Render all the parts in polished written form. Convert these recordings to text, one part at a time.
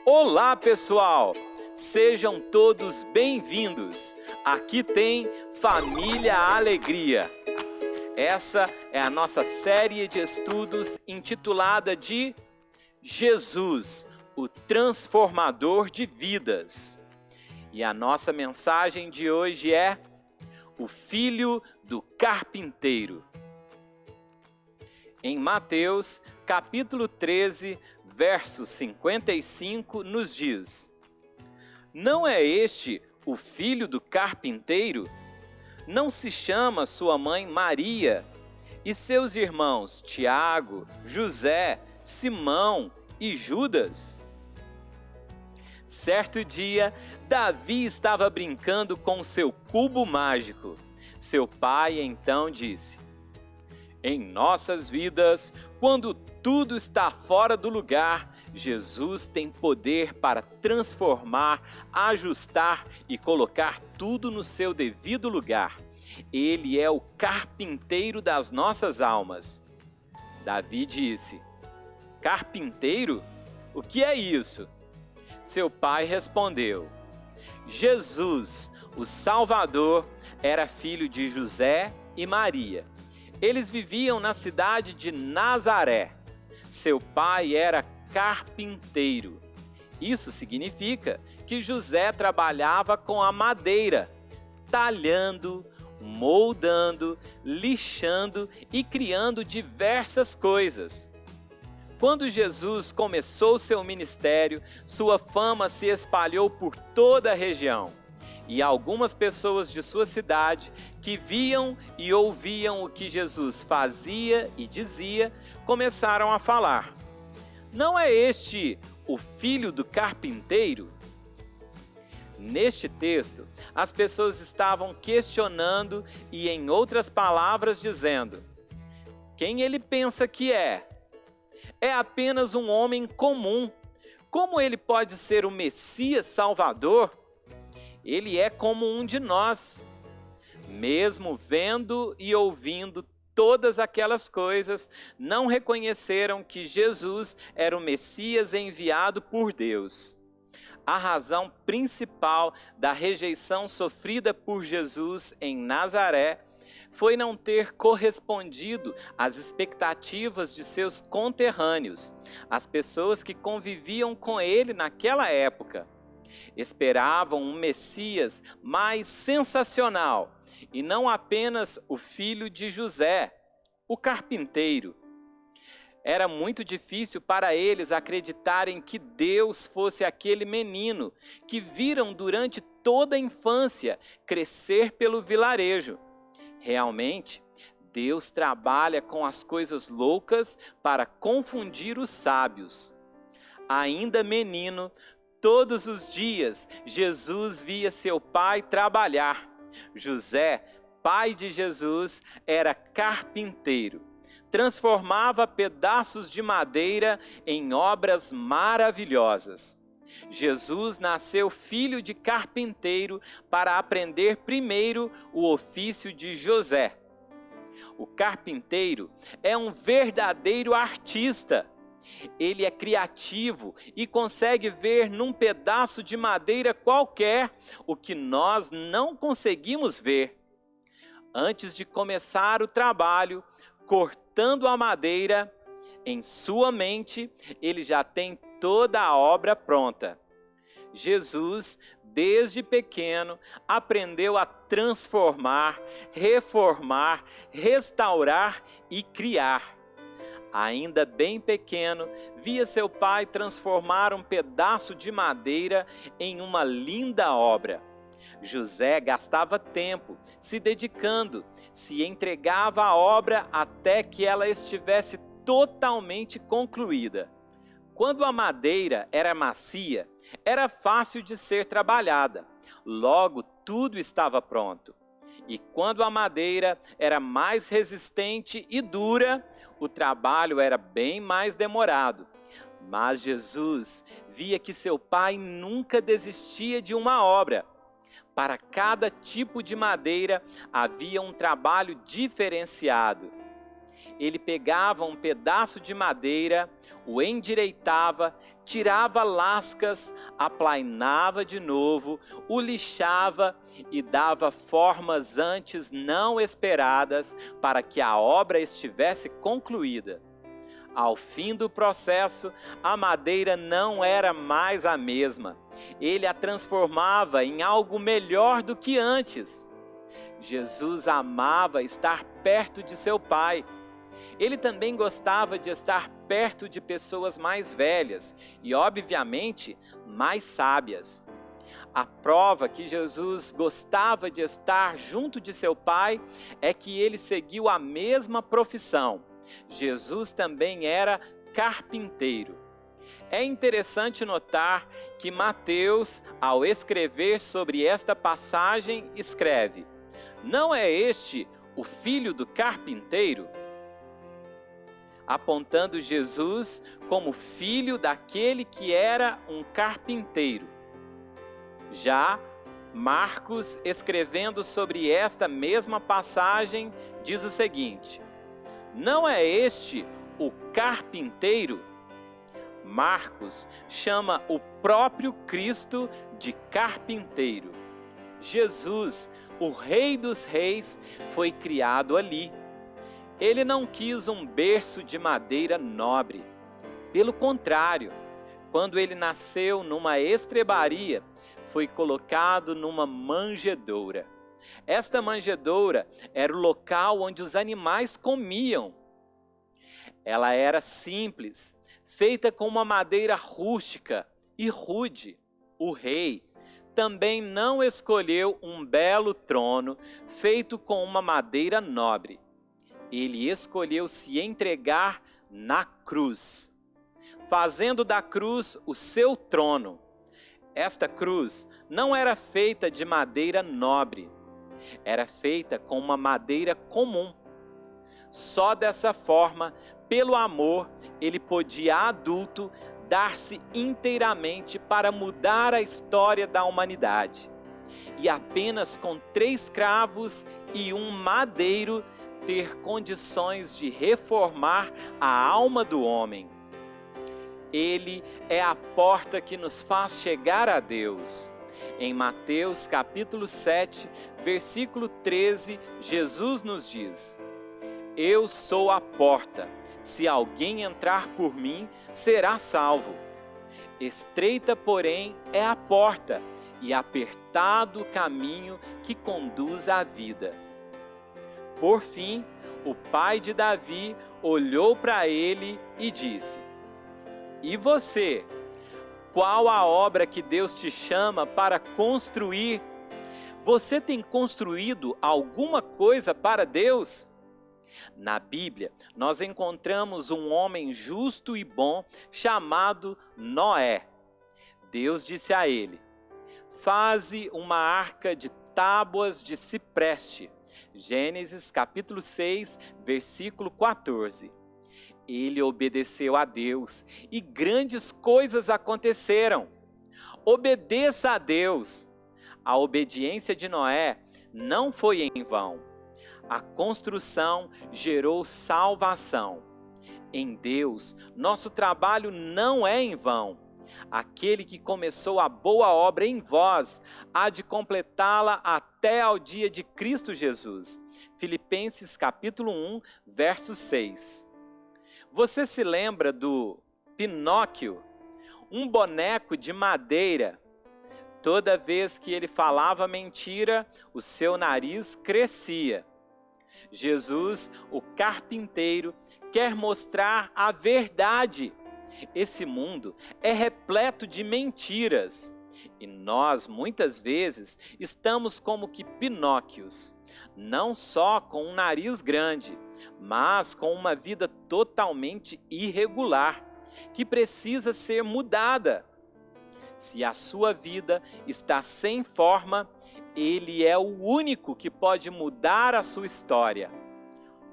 Olá, pessoal! Sejam todos bem-vindos. Aqui tem Família Alegria. Essa é a nossa série de estudos intitulada de Jesus, o Transformador de Vidas. E a nossa mensagem de hoje é o Filho do Carpinteiro. Em Mateus, capítulo 13, verso 55, nos diz: Não é este o filho do carpinteiro? Não se chama sua mãe Maria e seus irmãos Tiago, José, Simão e Judas? Certo dia, Davi estava brincando com seu cubo mágico. Seu pai então disse: Em nossas vidas, quando tudo está fora do lugar, Jesus tem poder para transformar, ajustar e colocar tudo no seu devido lugar. Ele é o carpinteiro das nossas almas. Davi disse: Carpinteiro? O que é isso? Seu pai respondeu: Jesus, o Salvador, era filho de José e Maria. Eles viviam na cidade de Nazaré. Seu pai era carpinteiro. Isso significa que José trabalhava com a madeira, talhando, moldando, lixando e criando diversas coisas. Quando Jesus começou seu ministério, sua fama se espalhou por toda a região. E algumas pessoas de sua cidade, que viam e ouviam o que Jesus fazia e dizia, começaram a falar: Não é este o filho do carpinteiro? Neste texto, as pessoas estavam questionando e, em outras palavras, dizendo: Quem ele pensa que é? É apenas um homem comum. Como ele pode ser o Messias Salvador? Ele é como um de nós. Mesmo vendo e ouvindo todas aquelas coisas, não reconheceram que Jesus era o Messias enviado por Deus. A razão principal da rejeição sofrida por Jesus em Nazaré foi não ter correspondido às expectativas de seus conterrâneos, as pessoas que conviviam com ele naquela época. Esperavam um Messias mais sensacional e não apenas o filho de José, o carpinteiro. Era muito difícil para eles acreditarem que Deus fosse aquele menino que viram durante toda a infância crescer pelo vilarejo. Realmente, Deus trabalha com as coisas loucas para confundir os sábios. Ainda menino, todos os dias, Jesus via seu pai trabalhar. José, pai de Jesus, era carpinteiro. Transformava pedaços de madeira em obras maravilhosas. Jesus nasceu filho de carpinteiro para aprender primeiro o ofício de José. O carpinteiro é um verdadeiro artista. Ele é criativo e consegue ver num pedaço de madeira qualquer o que nós não conseguimos ver. Antes de começar o trabalho, cortando a madeira, em sua mente, ele já tem toda a obra pronta. Jesus, desde pequeno, aprendeu a transformar, reformar, restaurar e criar. Ainda bem pequeno, via seu pai transformar um pedaço de madeira em uma linda obra. José gastava tempo, se dedicando, se entregava à obra até que ela estivesse totalmente concluída. Quando a madeira era macia, era fácil de ser trabalhada. Logo, tudo estava pronto. E quando a madeira era mais resistente e dura, o trabalho era bem mais demorado. Mas Jesus via que seu pai nunca desistia de uma obra. Para cada tipo de madeira havia um trabalho diferenciado. Ele pegava um pedaço de madeira, o endireitava, tirava lascas, aplainava de novo, o lixava e dava formas antes não esperadas para que a obra estivesse concluída. Ao fim do processo, a madeira não era mais a mesma. Ele a transformava em algo melhor do que antes. Jesus amava estar perto de seu Pai. Ele também gostava de estar perto de pessoas mais velhas e, obviamente, mais sábias. A prova que Jesus gostava de estar junto de seu Pai é que ele seguiu a mesma profissão. Jesus também era carpinteiro. É interessante notar que Mateus, ao escrever sobre esta passagem, escreve: "Não é este o filho do carpinteiro?", apontando Jesus como filho daquele que era um carpinteiro. Já Marcos, escrevendo sobre esta mesma passagem, diz o seguinte: "Não é este o carpinteiro?". Marcos chama o próprio Cristo de carpinteiro. Jesus, o Rei dos Reis, foi criado ali. Ele não quis um berço de madeira nobre. Pelo contrário, quando ele nasceu numa estrebaria, foi colocado numa manjedoura. Esta manjedoura era o local onde os animais comiam. Ela era simples, feita com uma madeira rústica e rude. O rei também não escolheu um belo trono feito com uma madeira nobre. Ele escolheu se entregar na cruz, fazendo da cruz o seu trono. Esta cruz não era feita de madeira nobre, era feita com uma madeira comum. Só dessa forma, pelo amor, ele podia, adulto, dar-se inteiramente para mudar a história da humanidade. E apenas com 3 cravos e um madeiro, ter condições de reformar a alma do homem. Ele é a porta que nos faz chegar a Deus. Em Mateus capítulo 7, versículo 13, Jesus nos diz: "Eu sou a porta. Se alguém entrar por mim, será salvo. Estreita, porém, é a porta, e apertado o caminho que conduz à vida." Por fim, o pai de Davi olhou para ele e disse: "E você? Qual a obra que Deus te chama para construir? Você tem construído alguma coisa para Deus?" Na Bíblia, nós encontramos um homem justo e bom chamado Noé. Deus disse a ele: "Faze uma arca de tábuas de cipreste." Gênesis capítulo 6, versículo 14. Ele obedeceu a Deus e grandes coisas aconteceram. Obedeça a Deus. A obediência de Noé não foi em vão. A construção gerou salvação. Em Deus, nosso trabalho não é em vão. Aquele que começou a boa obra em vós, há de completá-la até ao dia de Cristo Jesus. Filipenses capítulo 1, verso 6. Você se lembra do Pinóquio? Um boneco de madeira. Toda vez que ele falava mentira, o seu nariz crescia. Jesus, o carpinteiro, quer mostrar a verdade. Esse mundo é repleto de mentiras e nós, muitas vezes, estamos como que Pinóquios, não só com um nariz grande, mas com uma vida totalmente irregular, que precisa ser mudada. Se a sua vida está sem forma, Ele é o único que pode mudar a sua história.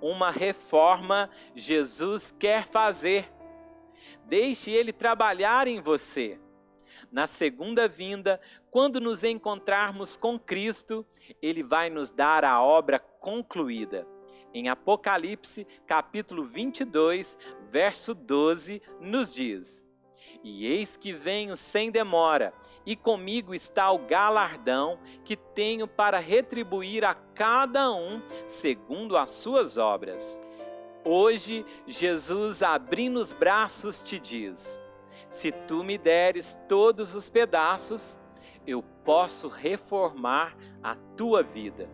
Uma reforma Jesus quer fazer. Deixe Ele trabalhar em você. Na segunda vinda, quando nos encontrarmos com Cristo, Ele vai nos dar a obra concluída. Em Apocalipse, capítulo 22, verso 12, nos diz: E eis que venho sem demora, e comigo está o galardão que tenho para retribuir a cada um segundo as suas obras. Hoje, Jesus, abrindo os braços, te diz: se tu me deres todos os pedaços, eu posso reformar a tua vida.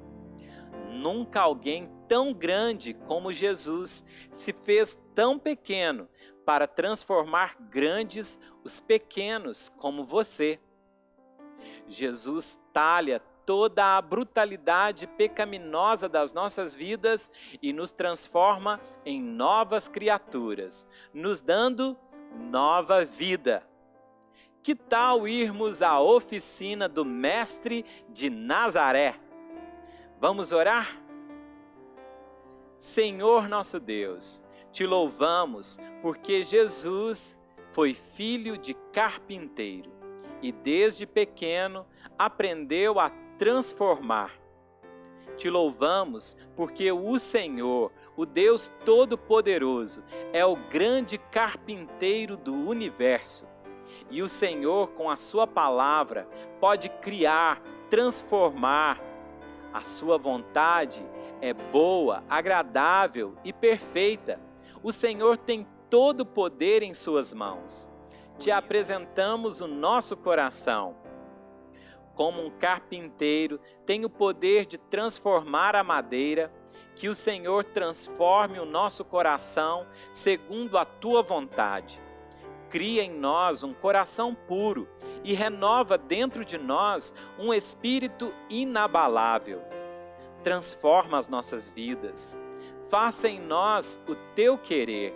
Nunca alguém tão grande como Jesus se fez tão pequeno para transformar grandes os pequenos como você. Jesus talha toda a brutalidade pecaminosa das nossas vidas e nos transforma em novas criaturas, nos dando nova vida. Que tal irmos à oficina do Mestre de Nazaré? Vamos orar? Senhor nosso Deus, te louvamos porque Jesus foi filho de carpinteiro e desde pequeno aprendeu a transformar. Te louvamos porque o Senhor, o Deus Todo-Poderoso, é o grande carpinteiro do universo. E o Senhor, com a sua palavra, pode criar, transformar. A sua vontade é boa, agradável e perfeita. O Senhor tem todo o poder em suas mãos. Te apresentamos o nosso coração. Como um carpinteiro tem o poder de transformar a madeira, que o Senhor transforme o nosso coração segundo a tua vontade. Cria em nós um coração puro e renova dentro de nós um espírito inabalável. Transforma as nossas vidas. Faça em nós o teu querer.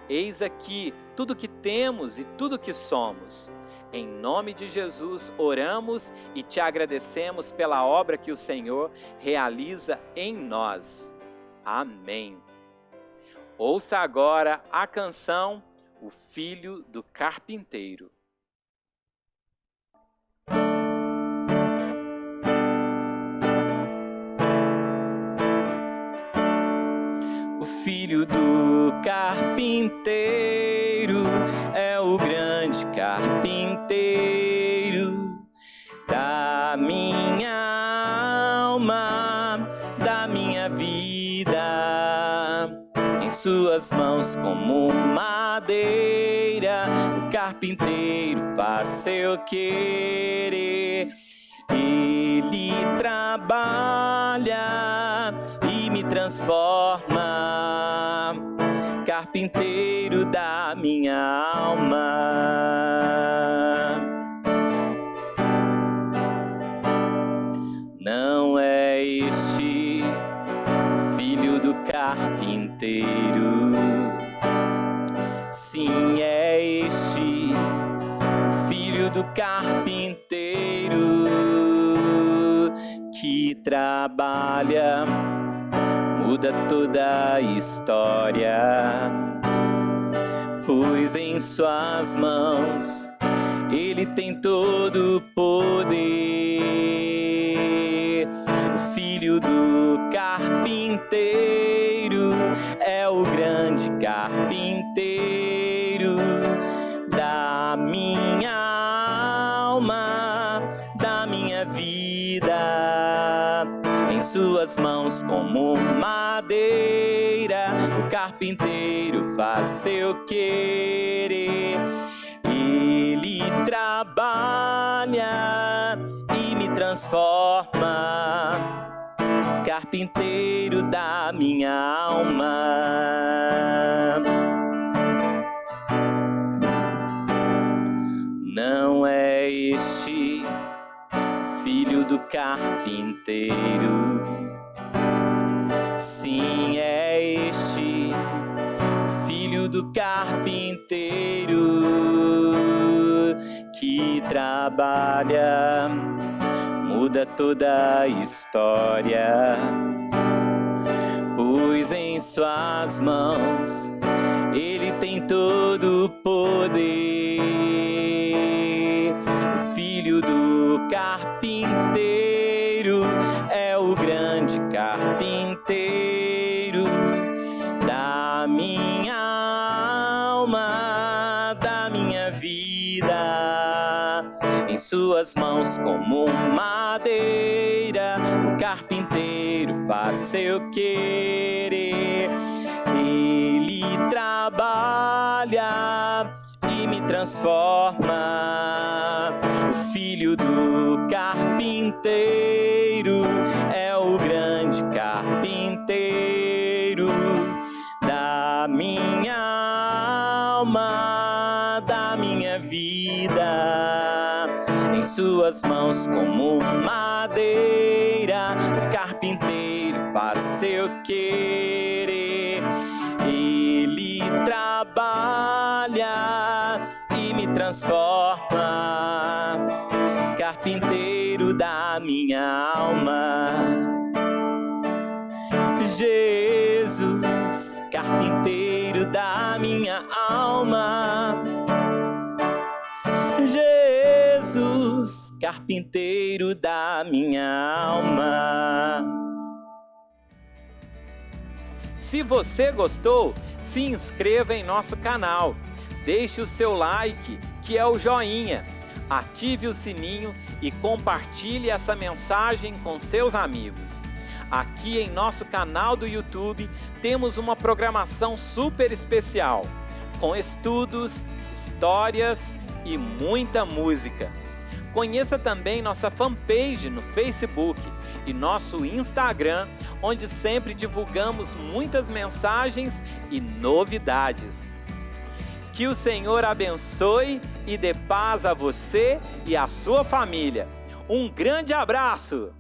Eis aqui tudo que temos e tudo que somos. Em nome de Jesus, oramos e te agradecemos pela obra que o Senhor realiza em nós. Amém. Ouça agora a canção O Filho do Carpinteiro. O filho do carpinteiro é o grande carpinteiro da minha alma, da minha vida. Em suas mãos como madeira, o carpinteiro faz seu querer. Ele trabalha e me transforma, carpinteiro da minha alma. Não é este filho do carpinteiro, sim, é este filho do carpinteiro que trabalha, muda toda a história, pois em suas mãos ele tem todo o poder. O filho do carpinteiro é o grande carpinteiro da minha alma, da minha vida. Em suas mãos como madeira, o carpinteiro faz seu querer. Ele trabalha e me transforma, carpinteiro da minha alma. Não é este filho do carpinteiro, sim, é este filho do carpinteiro que trabalha, muda toda a história, pois em suas mãos ele tem todo o poder. O filho do carpinteiro é o grande carpinteiro da minha alma, da minha vida. em suas mãos como madeira. O carpinteiro faz seu querer. Ele trabalha e me transforma. O filho do carpinteiro é o grande carpinteiro da minha alma, da minha vida. Em suas mãos como madeira, o carpinteiro faz seu querer. Ele trabalha e me transforma, carpinteiro da minha alma. Jesus, carpinteiro da minha alma. Jesus, carpinteiro da minha alma. Se você gostou, se inscreva em nosso canal. Deixe o seu like, que é o joinha. Ative o sininho e compartilhe essa mensagem com seus amigos. Aqui em nosso canal do YouTube temos uma programação super especial, com estudos, histórias e muita música. Conheça também nossa fanpage no Facebook e nosso Instagram, onde sempre divulgamos muitas mensagens e novidades. Que o Senhor abençoe e dê paz a você e a sua família. Um grande abraço!